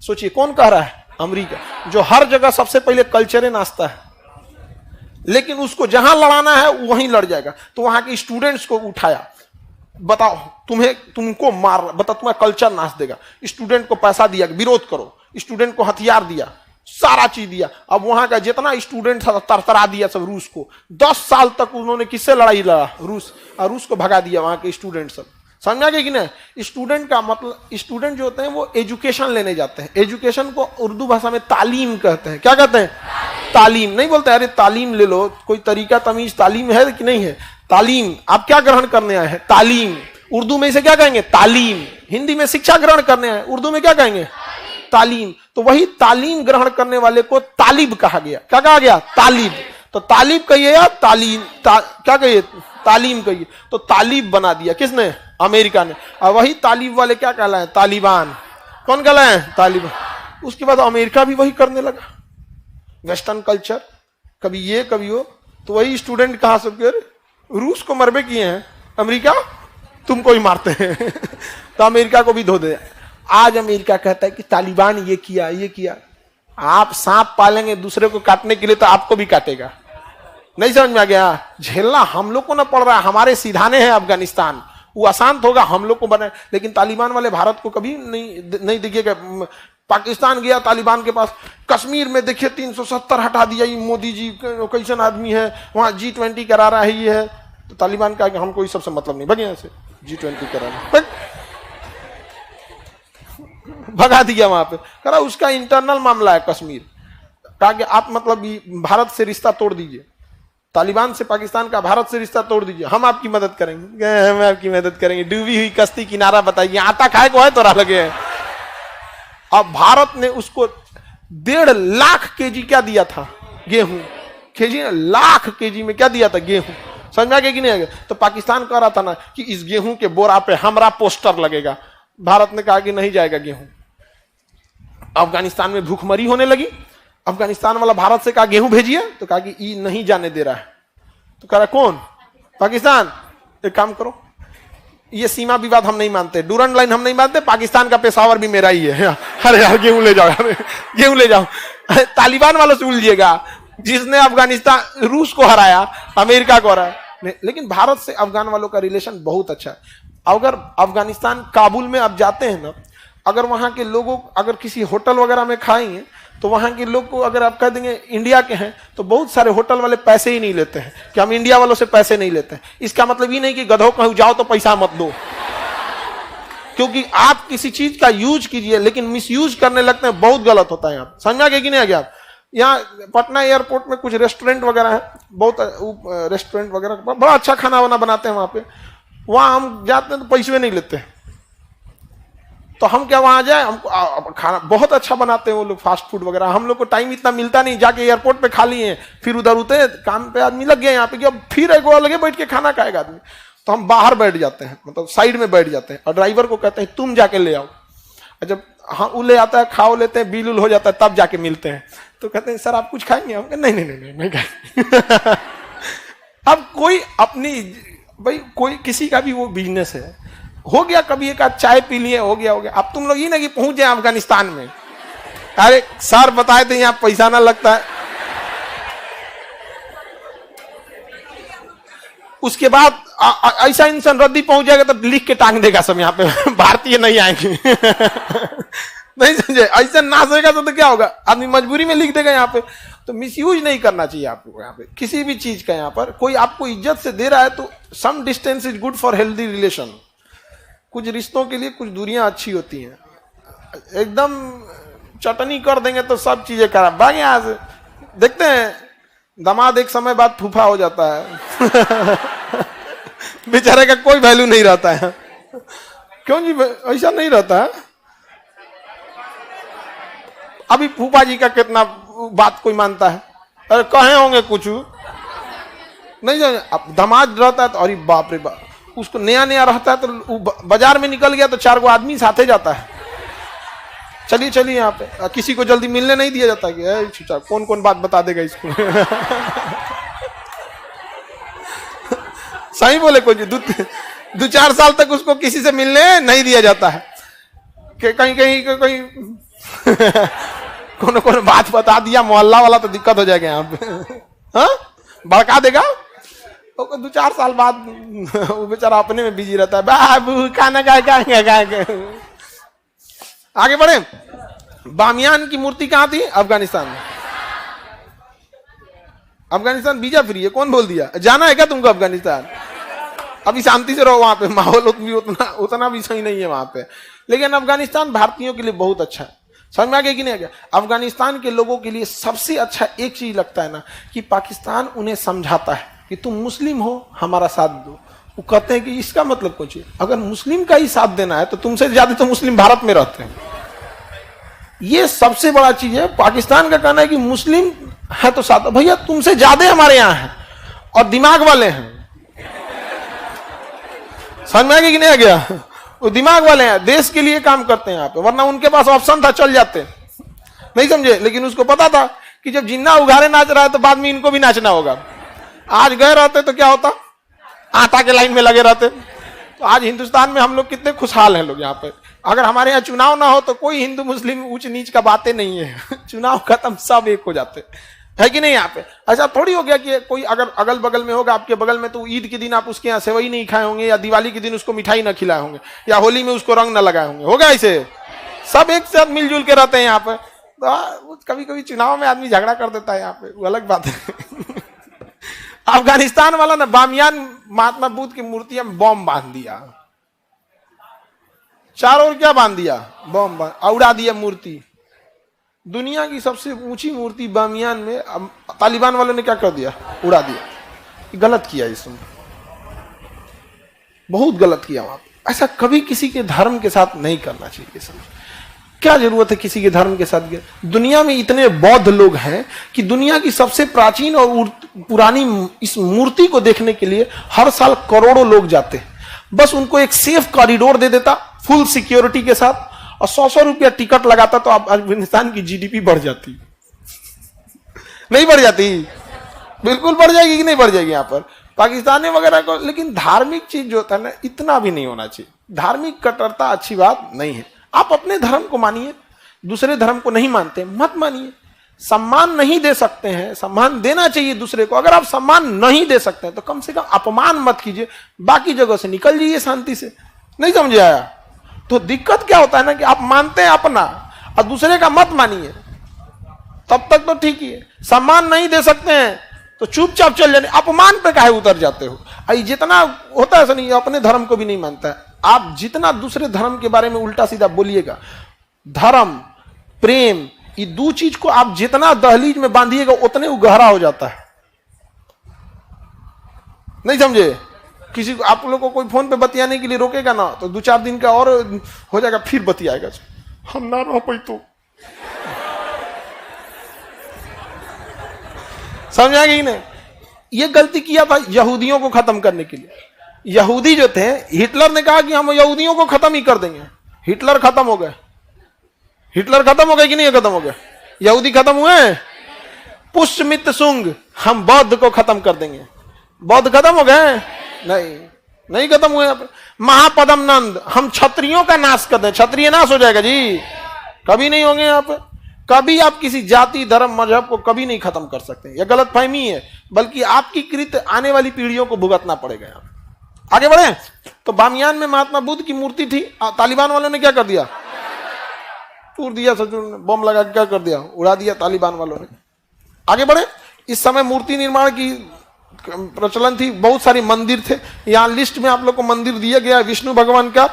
सोचिए कौन कह रहा है? अमेरिका, जो हर जगह सबसे पहले कल्चर नाचता है, लेकिन उसको जहां लड़ाना है वहीं लड़ जाएगा। तो वहां के स्टूडेंट्स को उठाया, बताओ तुमको मार, बता तुम्हारा कल्चर नाच देगा। स्टूडेंट को पैसा दिया, विरोध करो। स्टूडेंट को हथियार दिया, सारा चीज दिया। अब वहां का जितना स्टूडेंट था तरतरा दिया सब रूस को। 10 साल तक उन्होंने किससे लड़ाई लड़ा? रूस। और रूस को भगा दिया वहां के स्टूडेंट सब। समझ आ गया कि नहीं? स्टूडेंट का मतलब, स्टूडेंट जो होते हैं वो एजुकेशन लेने जाते हैं। एजुकेशन को उर्दू भाषा में तालीम कहते हैं। क्या कहते हैं? तालीम। नहीं बोलते अरे तालीम ले लो, कोई तरीका तमीज तालीम है कि नहीं है? तालीम। आप क्या ग्रहण करने आए हैं? तालीम। उर्दू में इसे क्या कहेंगे? तालीम। हिंदी में शिक्षा ग्रहण करने आए, उर्दू में क्या कहेंगे? तालीम। तो वही तालीम ग्रहण करने वाले को तालिब कहा गया। क्या कहा गया? तालिब। तो तालिब कहिए या तालीम, क्या कहिए? तालीम कहिए। तो तालिब बना दिया किसने? अमेरिका ने। और वही तालिब वाले क्या कहलाए? तालिबान। कौन कहलाए? तालिबान। उसके बाद अमेरिका भी वही करने लगा, वेस्टर्न कल्चर, कभी ये कभी वो। तो वही स्टूडेंट कहा सबके, रूस को मरबे किए हैं, अमेरिका तुमको ही मारते हैं। तो अमेरिका को भी धो दे। आज अमेरिका कहता है कि तालिबान ये किया ये किया। आप सांप पालेंगे दूसरे को काटने के लिए तो आपको भी काटेगा। नहीं समझ में आ गया? झेलना हम लोग को ना पड़ रहा है, हमारे सिधाने हैं अफगानिस्तान, वो अशांत होगा हम लोग को बनाए। लेकिन तालिबान वाले भारत को कभी नहीं दिखेगा। पाकिस्तान गया तालिबान के पास, कश्मीर में देखिए 370 हटा दिया, ये मोदी जी कैसन आदमी है, वहां G20 करा रहा है ये है। तो तालिबान का हमको इस सबसे मतलब नहीं, बढ़िया से G20 करा रहा, भगा दिया वहां पे। करा उसका इंटरनल मामला है कश्मीर। कहा कि आप मतलब भारत से रिश्ता तोड़ दीजिए, तालिबान से पाकिस्तान का भारत से रिश्ता तोड़ दीजिए, हम आपकी मदद करेंगे। हम आपकी मदद करेंगे, डूबी हुई कश्ती किनारा बताइए, आटा खाए को है तो लगे है। अब भारत ने उसको 1.5 लाख केजी क्या दिया था? गेहूं। केजी लाख केजी में क्या दिया था? गेहूं। समझ में आ गया कि नहीं आ गया? तो पाकिस्तान कह रहा था ना कि इस गेहूं के बोरा पे हमारा पोस्टर लगेगा, भारत ने कहा कि नहीं जाएगा गेहूं। अफगानिस्तान में भूखमरी होने लगी, अफगानिस्तान वाला भारत से कहा गेहूं भेजिए, तो कहा कि ये नहीं जाने दे रहा है। तो कह रहा कौन? पाकिस्तान। एक काम करो, ये सीमा विवाद हम नहीं मानते, डूरंड लाइन हम नहीं मानते, पाकिस्तान का पेशावर भी मेरा ही है। अरे यार गेहूं ले जाओ, गेहूं ले जाओ। तालिबान वालों से उलझिएगा, जिसने अफगानिस्तान रूस को हराया, अमेरिका को हराया। लेकिन भारत से अफगान वालों का रिलेशन बहुत अच्छा है। अगर अफगानिस्तान काबुल में आप जाते हैं ना, अगर वहां के लोगों, अगर किसी होटल वगैरह में खाएंगे तो वहां के लोग को अगर आप कह देंगे इंडिया के हैं, तो बहुत सारे होटल वाले पैसे ही नहीं लेते हैं कि हम इंडिया वालों से पैसे नहीं लेते हैं। इसका मतलब ये नहीं कि गधों कहूं जाओ तो पैसा मत दो, क्योंकि आप किसी चीज का यूज कीजिए लेकिन मिस यूज करने लगते हैं, बहुत गलत होता है। यहाँ समझ में आ गया कि नहीं आ गया? यहाँ पटना एयरपोर्ट में कुछ रेस्टोरेंट वगैरह है, बहुत रेस्टोरेंट वगैरह बड़ा अच्छा खाना वाना बनाते हैं वहां पे। वहां हम जाते हैं तो पैसे नहीं लेते हैं, तो हम क्या वहां जाए? हमको खाना बहुत अच्छा बनाते हैं वो लोग, फास्ट फूड वगैरह। हम लोग को टाइम इतना मिलता नहीं, जाके एयरपोर्ट पे खा लिए, फिर उधर उतरे, काम पे आदमी लग गया यहाँ पे कि अब फिर एक और लगे बैठ के खाना खाएगा आदमी, तो हम बाहर बैठ जाते हैं, मतलब साइड में बैठ जाते हैं, और ड्राइवर को कहते हैं तुम जाके ले आओ। जब हाँ वो ले आता है, खाओ लेते हैं, बिल उल हो जाता है, तब जाके मिलते हैं। तो कहते हैं सर आप कुछ खाएंगे? हम कहते नहीं खाएंगे। अब कोई अपनी, भाई कोई किसी का भी वो बिजनेस है, हो गया कभी एक आध चाय पी लिए, हो गया। अब तुम लोग ये ना कि पहुंच जाए अफगानिस्तान में, अरे सर बताए थे यहाँ पैसा ना लगता है, उसके बाद ऐसा इंसान रद्दी पहुंच जाएगा तब लिख के टांग देगा सब यहाँ पे, भारतीय नहीं आएंगे। नहीं समझे? ऐसा नाचेगा तो क्या होगा? आदमी मजबूरी में लिख देगा यहाँ पे। तो मिसयूज नहीं करना चाहिए आपको यहाँ पे किसी भी चीज का। यहाँ पर कोई आपको इज्जत से दे रहा है तो some distance is good for healthy relation. कुछ रिश्तों के लिए कुछ दूरियां अच्छी होती हैं। एकदम चटनी कर देंगे तो सब चीजें खराब। भाग यहाँ से। देखते हैं दामाद एक समय बाद फूफा हो जाता है। बेचारे का कोई वैल्यू नहीं रहता है। क्यों जी ऐसा नहीं रहता है? अभी फूफा जी का कितना बात कोई मानता है? अरे कहे होंगे कुछ नहीं जाने। अब दामाद रहता है तो अरे बाप रे बाप, उसको नया नया रहता है तो बाजार में निकल गया तो 4 गो आदमी साथे जाता है, चलिए चलिए यहाँ पे। किसी को जल्दी मिलने नहीं दिया जाता कि कौन कौन बात बता देगा इसको। सही बोले कोई 2-4 साल तक उसको किसी से मिलने नहीं दिया जाता है कि कहीं कौन बात बता दिया मोहल्ला वाला तो दिक्कत हो जाएगा यहाँ पे। हाँ भड़का देगा। 2-4 साल बाद वो बेचारा अपने में बिजी रहता है। बाबू खाना खाएगा। आगे बढ़े। बामियान की मूर्ति कहां थी? अफगानिस्तान में। अफगानिस्तान वीजा फ्री है। कौन बोल दिया? जाना है क्या तुमको अफगानिस्तान? अभी शांति से रहो वहां पे, माहौल उतना भी सही नहीं है वहां पे। लेकिन अफगानिस्तान भारतीयों के लिए बहुत अच्छा है। समझ में आ गया कि नहीं आ गया? अफगानिस्तान के लोगों के लिए सबसे अच्छा एक चीज लगता है ना कि पाकिस्तान उन्हें समझाता है कि तुम मुस्लिम हो, हमारा साथ दो। वो कहते हैं कि इसका मतलब कुछ है, अगर मुस्लिम का ही साथ देना है तो तुमसे ज्यादा तो मुस्लिम भारत में रहते हैं। ये सबसे बड़ा चीज है। पाकिस्तान का कहना है कि मुस्लिम है तो साथ। भैया तुमसे ज्यादा हमारे यहाँ है और दिमाग वाले हैं। समझ में आ गया कि नहीं आ गया? वो दिमाग वाले हैं, देश के लिए काम करते हैं यहाँ पे, वरना उनके पास ऑप्शन था चल जाते, नहीं समझे? लेकिन उसको पता था कि जब जिन्ना उघारे नाच रहा है तो बाद में इनको भी नाचना होगा। आज गए रहते तो क्या होता? आटा के लाइन में लगे रहते। तो आज हिंदुस्तान में हम लोग कितने खुशहाल हैं लोग यहाँ पे। अगर हमारे यहाँ चुनाव ना हो तो कोई हिंदू मुस्लिम ऊंच नीच का बातें नहीं है। चुनाव खत्म, सब एक हो जाते है कि नहीं? यहाँ पे ऐसा थोड़ी हो गया कि कोई अगर अगल बगल में होगा आपके बगल में तो ईद के दिन आप उसके यहाँ सेवई नहीं खाए होंगे, या दिवाली के दिन उसको मिठाई ना खिलाए होंगे, या होली में उसको रंग ना लगाए होंगे। होगा ऐसे? सब एक साथ मिलजुल के रहते हैं यहाँ पे। तो कभी कभी चुनाव में आदमी झगड़ा कर देता है यहाँ पे, वो अलग बात है। अफगानिस्तान वाला ना बामियान महात्मा बुद्ध की मूर्ति में बॉम्ब बांध दिया, चारों ओर क्या बांध दिया? बॉम्ब उड़ा दिया मूर्ति। दुनिया की सबसे ऊंची मूर्ति बामियान में तालिबान वालों ने क्या कर दिया? उड़ा दिया। गलत किया, इसमें बहुत गलत किया वहां पे। ऐसा कभी किसी के धर्म के साथ नहीं करना चाहिए। क्या जरूरत है किसी के धर्म के साथ गए? दुनिया में इतने बौद्ध लोग हैं कि दुनिया की सबसे प्राचीन और पुरानी इस मूर्ति को देखने के लिए हर साल करोड़ों लोग जाते हैं। बस उनको एक सेफ कॉरिडोर दे देता फुल सिक्योरिटी के साथ और 100 रुपया टिकट लगाता तो अफगानिस्तान की जीडीपी बढ़ जाती। नहीं बढ़ जाती? बिल्कुल बढ़ जाएगी कि नहीं बढ़ जाएगी यहाँ पर पाकिस्तानी वगैरह को। लेकिन धार्मिक चीज जो होता है ना, इतना भी नहीं होना चाहिए। धार्मिक कट्टरता अच्छी बात नहीं है। आप अपने धर्म को मानिए, दूसरे धर्म को नहीं मानते मत मानिए। सम्मान नहीं दे सकते हैं, सम्मान देना चाहिए दूसरे को। अगर आप सम्मान नहीं दे सकते हैं तो कम से कम अपमान मत कीजिए, बाकी जगह से निकल जाइए शांति से। नहीं समझे आया? तो दिक्कत क्या होता है ना कि आप मानते हैं अपना और दूसरे का मत मानिए, तब तक तो ठीक ही है। सम्मान नहीं दे सकते हैं तो चुपचाप चल जाने, अपमान पे काहे उतर जाते हो? आई जितना होता है ऐसा नहीं, अपने धर्म को भी नहीं मानता है। आप जितना दूसरे धर्म के बारे में उल्टा सीधा बोलिएगा, धर्म प्रेम ये दो चीज को आप जितना दहलीज में बांधिएगा उतने वो गहरा हो जाता है। नहीं समझे? किसी को आप लोग को कोई फोन पे बतियाने के लिए रोकेगा ना तो 2-4 दिन का और हो जाएगा, फिर बतियाएगा। हम ना रह पाई तो समझा कि नहीं? ये गलती किया था यहूदियों को खत्म करने के लिए। यहूदी जो थे, हिटलर ने कहा कि हम यहूदियों को खत्म ही कर देंगे। हिटलर खत्म हो गए। हिटलर खत्म हो गए कि नहीं खत्म हो गए? यहूदी खत्म हुए? पुष्यमित्र शुंग, हम बौद्ध को खत्म कर देंगे। बौद्ध खत्म हो गए? नहीं, नहीं खत्म हुए। महापदम नंद, हम क्षत्रियों का नाश कर दें। क्षत्रिय नाश हो जाएगा जी? कभी नहीं होंगे। यहाँ पे कभी आप किसी जाति धर्म मजहब को कभी नहीं खत्म कर सकते। यह गलत फहमी है, बल्कि आपकी कृत्य आने वाली पीढ़ियों को भुगतना पड़ेगा। यहाँ आगे बढ़े तो बामियान में महात्मा बुद्ध की मूर्ति थी। तालिबान वालों ने क्या कर दिया? तोड़ दिया। सचुन ने बम लगा क्या कर दिया? उड़ा दिया तालिबान वालों ने। आगे बढ़े। इस समय मूर्ति निर्माण की प्रचलन थी, बहुत सारे मंदिर थे। यहाँ लिस्ट में आप लोग को मंदिर दिया गया है। विष्णु भगवान का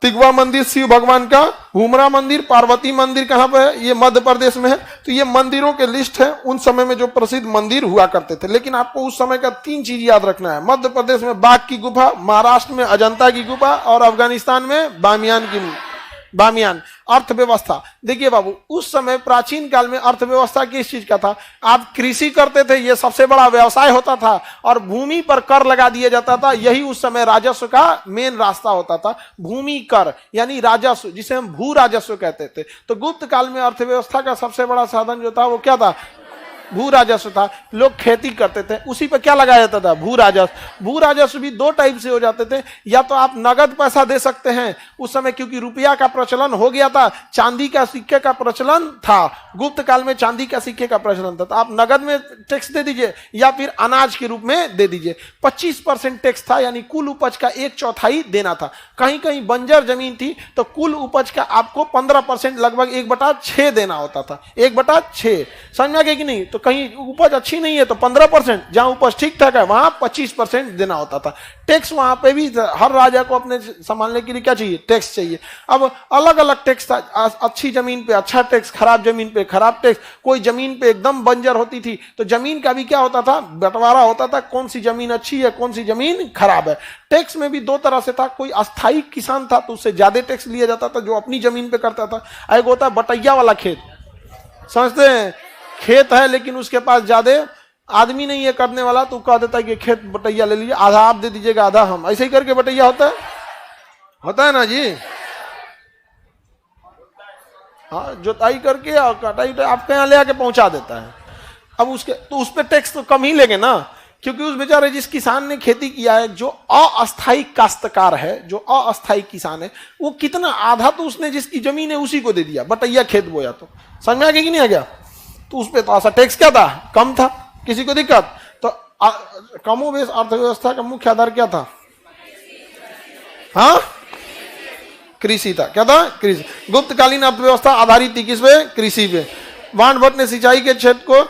तिगवा मंदिर, शिव भगवान का हुमरा मंदिर, पार्वती मंदिर कहाँ पे है? ये मध्य प्रदेश में है। तो ये मंदिरों के लिस्ट है उन समय में जो प्रसिद्ध मंदिर हुआ करते थे। लेकिन आपको उस समय का 3 चीज याद रखना है। मध्य प्रदेश में बाघ की गुफा, महाराष्ट्र में अजंता की गुफा और अफगानिस्तान में बामियान। अर्थव्यवस्था देखिए बाबू, उस समय प्राचीन काल में अर्थव्यवस्था किस चीज का था? आप कृषि करते थे, ये सबसे बड़ा व्यवसाय होता था और भूमि पर कर लगा दिया जाता था। यही उस समय राजस्व का मेन रास्ता होता था। भूमि कर यानी राजस्व, जिसे हम भू राजस्व कहते थे। तो गुप्त काल में अर्थव्यवस्था का सबसे बड़ा साधन जो था वो क्या था? भू राजस्व था। लोग खेती करते थे, उसी पे क्या लगाया जाता था? भू राजस्व। भू राजस्व भी 2 टाइप से हो जाते थे। या तो आप नगद पैसा दे सकते हैं, उस समय क्योंकि रुपया का प्रचलन हो गया था, चांदी का सिक्के का प्रचलन था। गुप्त काल में चांदी का सिक्के का प्रचलन था, तो आप नगद में टैक्स दे दीजिए या फिर अनाज के रूप में दे दीजिए। 25% टैक्स था, यानी कुल उपज का 1/4 देना था। कहीं कहीं बंजर जमीन थी तो कुल उपज का आपको 15% लगभग 1/6 देना होता था। 1/6 समझ में आ गया कि नहीं? तो कहीं उपज अच्छी नहीं है तो 15%, जहां उपज ठीक ठाक है वहां 25% देना होता था। टैक्स वहां पे भी हर राजा को अपने संभालने के लिए क्या चाहिए? टैक्स चाहिए। अब अलग अलग टैक्स था। अच्छी जमीन पे अच्छा टैक्स, खराब जमीन पे खराब टैक्स। कोई जमीन पे एकदम बंजर होती थी तो जमीन का भी क्या होता था? बंटवारा होता था, कौन सी जमीन अच्छी है, कौन सी जमीन खराब है। टैक्स में भी 2 तरह से था। कोई अस्थायी किसान था तो उससे ज्यादा टैक्स लिया जाता था, जो अपनी जमीन पे करता था। एक होता है बटैया वाला खेत, समझते हैं? खेत है लेकिन उसके पास ज्यादा आदमी नहीं है करने वाला, तो कह देता है कि खेत बटैया ले लीजिए, आधा आप दे दीजिएगा आधा हम। ऐसे ही करके बटैया होता है ना जी? हाँ, जोताई करके और कटाई आपके यहाँ ले आके पहुंचा देता है। अब उसके तो उस पर टैक्स तो कम ही लेंगे ना, क्योंकि उस बेचारे जिस किसान ने खेती किया है, जो अस्थायी काश्तकार है, जो अस्थायी किसान है, वो कितना आधा तो उसने जिसकी जमीन है उसी को दे दिया, बटैया खेत बोया। तो समझ में आ गया कि नहीं आ गया? तो उस पर तो ऐसा टैक्स क्या था? कम था। किसी को दिक्कत? तो कमोबेश अर्थव्यवस्था का मुख्य आधार क्या था? हाँ, कृषि था। क्या था? कृषि। गुप्तकालीन अर्थव्यवस्था आधारित थी किस पे? कृषि पे। वाण भट्ट ने सिंचाई के क्षेत्र को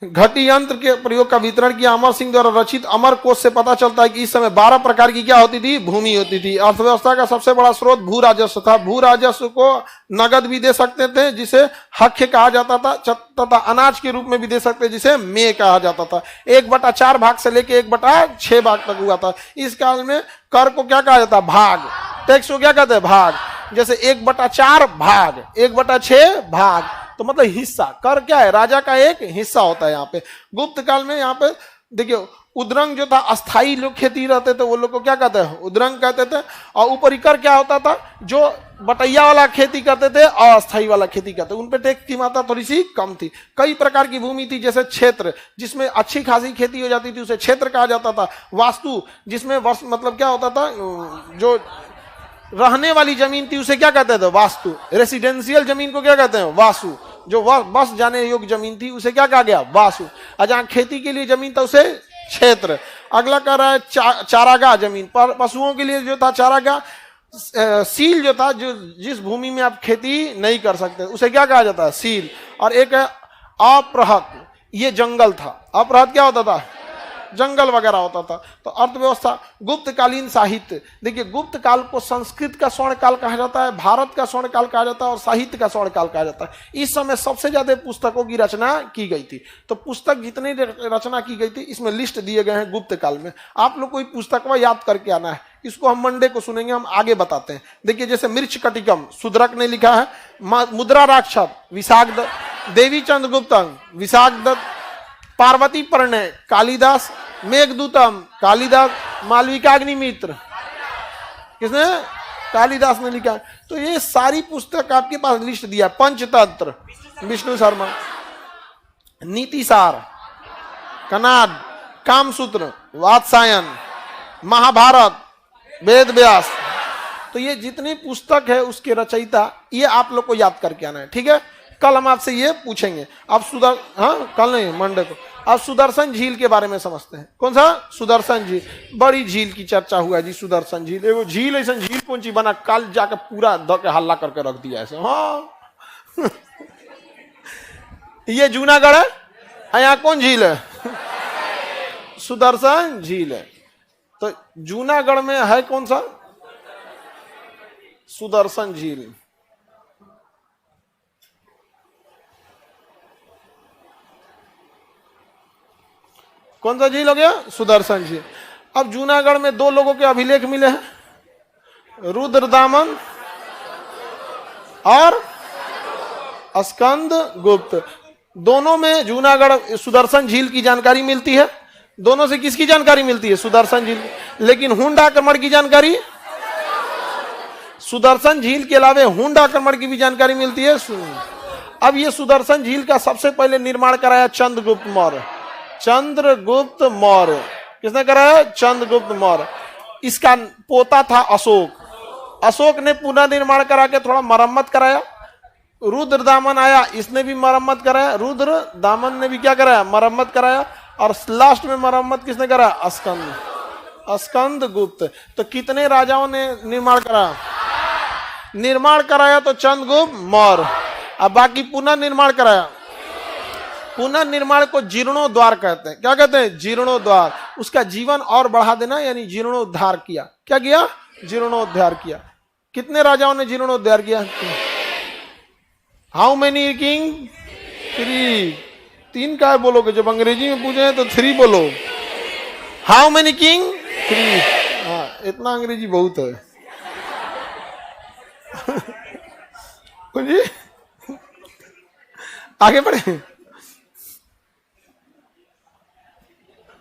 घटी यंत्र के प्रयोग का वितरण किया। अमर सिंह द्वारा रचित अमर कोश से पता चलता है कि इस समय 12 प्रकार की क्या होती थी? भूमि होती थी। अर्थव्यवस्था का सबसे बड़ा स्रोत भू राजस्व था। भू राजस्व को नगद भी दे सकते थे जिसे हक्य कहा जाता था, तथा अनाज के रूप में भी दे सकते जिसे मेय कहा जाता था। 1/4 भाग से लेके 1/6 भाग तक हुआ था। इस काल में कर को क्या कहा जाता है? भाग। टैक्स को क्या कहते हैं? भाग। जैसे 1/4 भाग, 1/6 भाग, तो मतलब हिस्सा। कर क्या है? राजा का एक हिस्सा होता है। यहाँ पे गुप्त काल में यहाँ पे देखिए उद्रंग जो था, अस्थाई लोग खेती रहते थे, वो लोग को क्या कहते हैं? उद्रंग कहते थे। और ऊपरी कर क्या होता था? जो बटैया वाला खेती करते थे और अस्थाई वाला खेती करते, उन पे टैक्स की मात्रा थोड़ी सी कम थी। कई प्रकार की भूमि थी, जैसे क्षेत्र जिसमें अच्छी खासी खेती हो जाती थी उसे क्षेत्र कहा जाता था। वास्तु जिसमें वर्ष मतलब क्या होता था, जो रहने वाली जमीन थी उसे क्या कहते थे? वास्तु। रेसिडेंशियल जमीन को क्या कहते हैं? वासु। जो बस जाने योग्य जमीन थी उसे क्या कहा गया? वासु। और जहां खेती के लिए जमीन था उसे क्षेत्र। अगला कह रहा है चारागाह जमीन पर पशुओं के लिए जो था चारागाह। सील जो था, जो जिस भूमि में आप खेती नहीं कर सकते उसे क्या कहा जाता है? सील। और एक है अपरहत, ये जंगल था। अपरहत क्या होता था? जंगल वगैरह होता था। तो अर्थव्यवस्था। गुप्तकालीन साहित्य, देखिए गुप्त काल को संस्कृत का स्वर्ण काल कहा जाता है, भारत का स्वर्ण काल कहा जाता है और साहित्य का स्वर्ण काल कहा जाता है। इस समय सबसे ज्यादा पुस्तकों की रचना की गई थी। तो पुस्तक जितनी रचना की गई थी इसमें लिस्ट दिए गए हैं गुप्त काल में। आप लोग कोई पुस्तक याद करके आना है, इसको हम मंडे को सुनेंगे, हम आगे बताते हैं। देखिए जैसे मृच्छ कटिकम शूद्रक ने लिखा है, मुद्रा राक्षस विशाख दत्त, देवी चंद्रगुप्तम विशाख दत्त, पार्वती प्रणय कालिदास, मेघदूतम कालिदास, मालविकाग्निमित्र किसने? कालिदास ने लिखा। तो ये सारी पुस्तक आपके पास लिस्ट दिया। पंचतंत्र विष्णु शर्मा, नीतिसार, कनाद, कामसूत्र, वात्सायन, महाभारत, वेद व्यास। तो ये जितनी पुस्तक है उसके रचयिता ये आप लोग को याद करके आना है, ठीक है? कल हम आपसे ये पूछेंगे। अब कल नहीं, मंडे को। अब सुदर्शन झील के बारे में समझते हैं। कौन सा? सुदर्शन झील। बड़ी झील की चर्चा हुआ जी। सुदर्शन झील एगो झील, ऐसा झील कौन सी बना, कल जाकर पूरा द के हल्ला करके रख दिया ऐसे। हाँ ये जूनागढ़ है, यहाँ कौन झील है? सुदर्शन झील है। तो जूनागढ़ में है कौन सा? सुदर्शन झील। कौन सा झील हो गया? सुदर्शन झील। अब जूनागढ़ में 2 लोगों के अभिलेख मिले हैं, रुद्रदामन और स्कंद गुप्त। दोनों में जूनागढ़ सुदर्शन झील की जानकारी मिलती है। दोनों से किसकी जानकारी मिलती है? सुदर्शन झील। लेकिन हुंड आक्रमण की जानकारी सुदर्शन झील के अलावा हुंड आक्रमण की भी जानकारी मिलती है। अब ये सुदर्शन झील का सबसे पहले निर्माण कराया चंद्रगुप्त मौर्य। चंद्रगुप्त मौर्य किसने कराया? चंद्रगुप्त मौर्य। इसका पोता था अशोक। अशोक ने पुनर्निर्माण करा के थोड़ा मरम्मत कराया। रुद्रदामन आया, इसने भी मरम्मत कराया। रुद्रदामन ने भी क्या कराया? मरम्मत कराया। और लास्ट में मरम्मत किसने कराया? स्कंद गुप्त। तो कितने राजाओं ने निर्माण कराया? निर्माण कराया तो चंद्रगुप्त मौर्य। अब बाकी पुनर्निर्माण कराया। पुनर्निर्माण को जीर्णोद्धार कहते हैं। क्या कहते हैं? जीर्णोद्धार। उसका जीवन और बढ़ा देना, यानी जीर्णोद्धार किया। क्या किया? जीर्णोद्धार किया। कितने राजाओं ने जीर्णोद्धार किया? How many king? 3। 3 का बोलोगे? जब अंग्रेजी में पूछे हैं तो 3 बोलो। How many king? 3। हाँ, इतना अंग्रेजी बहुत है। आगे बढ़े।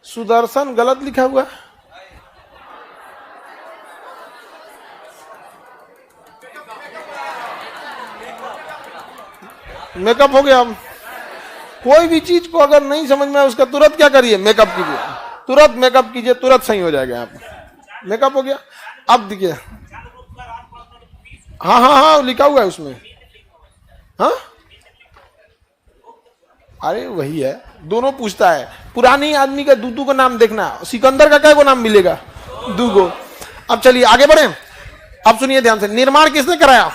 सुदर्शन गलत लिखा हुआ। मेकअप हो गया। कोई भी चीज को अगर नहीं समझ में आए उसका तुरंत क्या करिए? मेकअप कीजिए। तुरंत मेकअप कीजिए, तुरंत सही हो जाएगा। आप मेकअप हो गया। अब देखिए, हाँ हाँ हाँ लिखा हुआ है उसमें। हाँ अरे वही है। दोनों पूछता है। पुरानी आदमी का दूदू का नाम देखना। सिकंदर का क्या को नाम मिलेगा? दूगो। अब चलिए आगे बढ़े। अब सुनिए ध्यान से। निर्माण किसने कराया?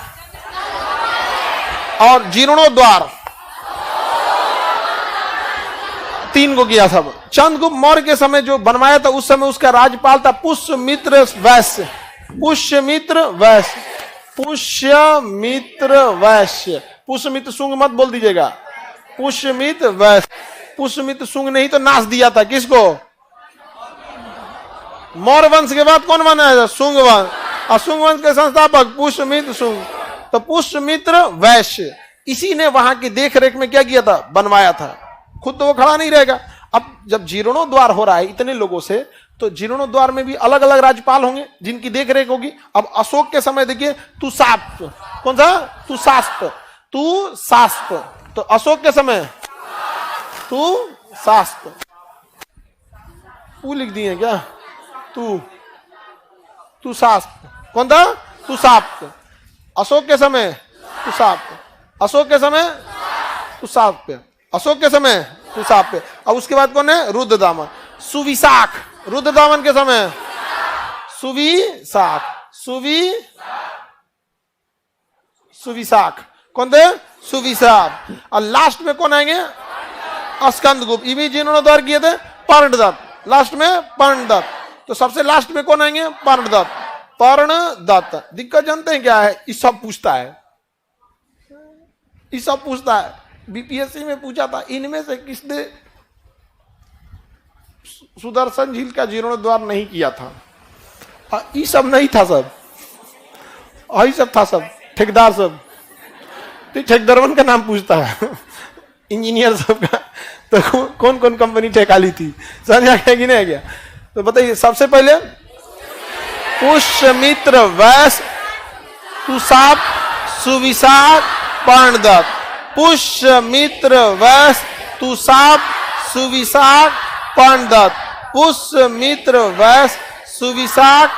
और जीर्णोद्धार 3 को किया था। चंद्रगुप्त मौर्य के समय जो बनवाया था उस समय उसका राज्यपाल था पुष्यमित्र वैश्य। पुष्यमित्र वैश्य। पुष्यमित्र वैश्य। पुष्यमित्र शुंग मत बोल दीजिएगा। पुष्यमित्र वैश्य। पुष्यमित्र शुंग नहीं तो नाश दिया था। किसको? मौर्य वंश के बाद कौन बना है? शुंग वंश। और शुंग वंश के संस्थापक पुष्यमित्र शुंग। तो पुष्यमित्र वैश्य, इसी ने वहां की देख रेख में क्या किया था? बनवाया था। खुद तो वो खड़ा नहीं रहेगा। अब जब जीर्णोद्वार हो रहा है इतने लोगों से, तो जीर्णोद्वार में भी अलग अलग राज्यपाल होंगे जिनकी देख रेख होगी। अब अशोक के समय देखिए तुषास्प, कौन सा? तुषास्प, तुषास्प। तो अशोक के समय तुषास्प, लिख दिए क्या? तुषास्प, कौन था? तुषास्प। अशोक के समय तुषास्प, अशोक के समय तुषास्प, अशोक के समय तुषास्प। अब उसके बाद कौन है? रुद्रदामन। सुविशाख, रुद्रदामन के समय सुविशाख, सुविशाख, कौन थे? सुविशाख। और लास्ट में कौन आएंगे? स्कंदगुप्त। ये भी जीर्णोद्वार किए थे पर्णदत्त। लास्ट में पर्णदत्त। तो सबसे लास्ट में कौन आएंगे? पर्णदत्त। पर्णदत्त। दिक्कत जानते हैं क्या है? ये सब पूछता है, ये सब पूछता है। बीपीएससी में पूछा था, इनमें से किसने सुदर्शन झील का जीर्णोद्वार नहीं किया था? ये सब नहीं था, सब यही सब था, सब ठेकेदार सब। तो ठेकेदारवन का नाम पूछता है, इंजीनियर सब का। तो कौन कौन कंपनी ठेका ली थी? समझ आ गया कि नहीं आ गया? तो बताइए, सबसे पहले पुष्यमित्र वैश्य, तुषाप, सुविशाख, पर्णदत्त। पुष्यमित्र वैश्य, तुषाप, सुविशाख, पर्णदत्त। पुष्यमित्र वैश्य, सुविशाख,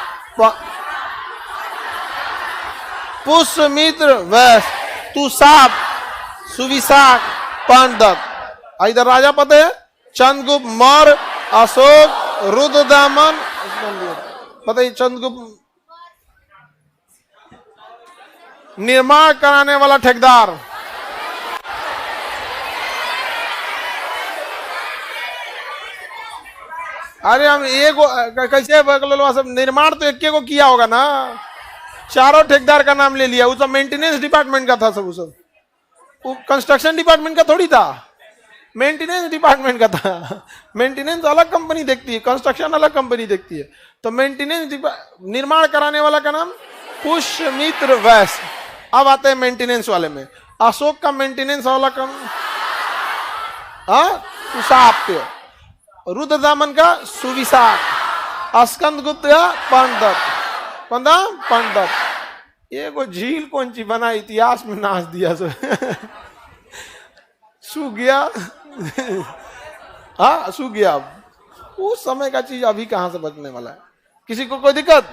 पुष्यमित्र वैश्य, तुषाप, सुविशाख, पर्णदत्त। इधर राजा पद है चंद्रगुप्त मौर्य, अशोक, रुद्रदामन। बताइए, चंद्रगुप्त निर्माण कराने वाला ठेकेदार। अरे हम एक कैसे सब निर्माण तो एक को किया होगा ना, चारों ठेकेदार का नाम ले लिया। वो सब मेंटेनेंस डिपार्टमेंट का था, सब वो कंस्ट्रक्शन डिपार्टमेंट का थोड़ी था, मेंटेनेंस डिपार्टमेंट का था। मेंटेनेंस अलग कंपनी देखती है, कंस्ट्रक्शन अलग कंपनी देखती है। तो मेंटेनेंस निर्माण कराने वाला का नाम पुष्यमित्र वैश्य। अब आते हैं मेंटेनेंस वाले में। अशोक का मेंटेनेंस वाला कम तुषाप्य, रुद्रदामन का सुविशाख, स्कंदगुप्त का पर्णदत्त। पर्णदत्त। ये को झील कौन सी बना, इतिहास में नाच दिया सब। सूख गया। हाँ, सूख गया। अब उस समय का चीज अभी कहां से बचने वाला है? किसी को कोई दिक्कत?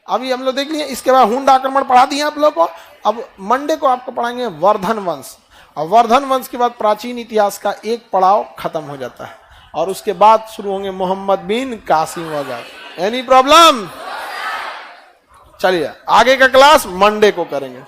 अभी हम लोग देख लिए। इसके बाद हुंड आक्रमण पढ़ा दिए आप लोग को। अब मंडे को आपको पढ़ाएंगे वर्धन वंश। और वर्धन वंश के बाद प्राचीन इतिहास का एक पड़ाव खत्म हो जाता है, और उसके बाद शुरू होंगे मोहम्मद बिन कासिम वगैरह। Any problem? चलिए, आगे का क्लास मंडे को करेंगे।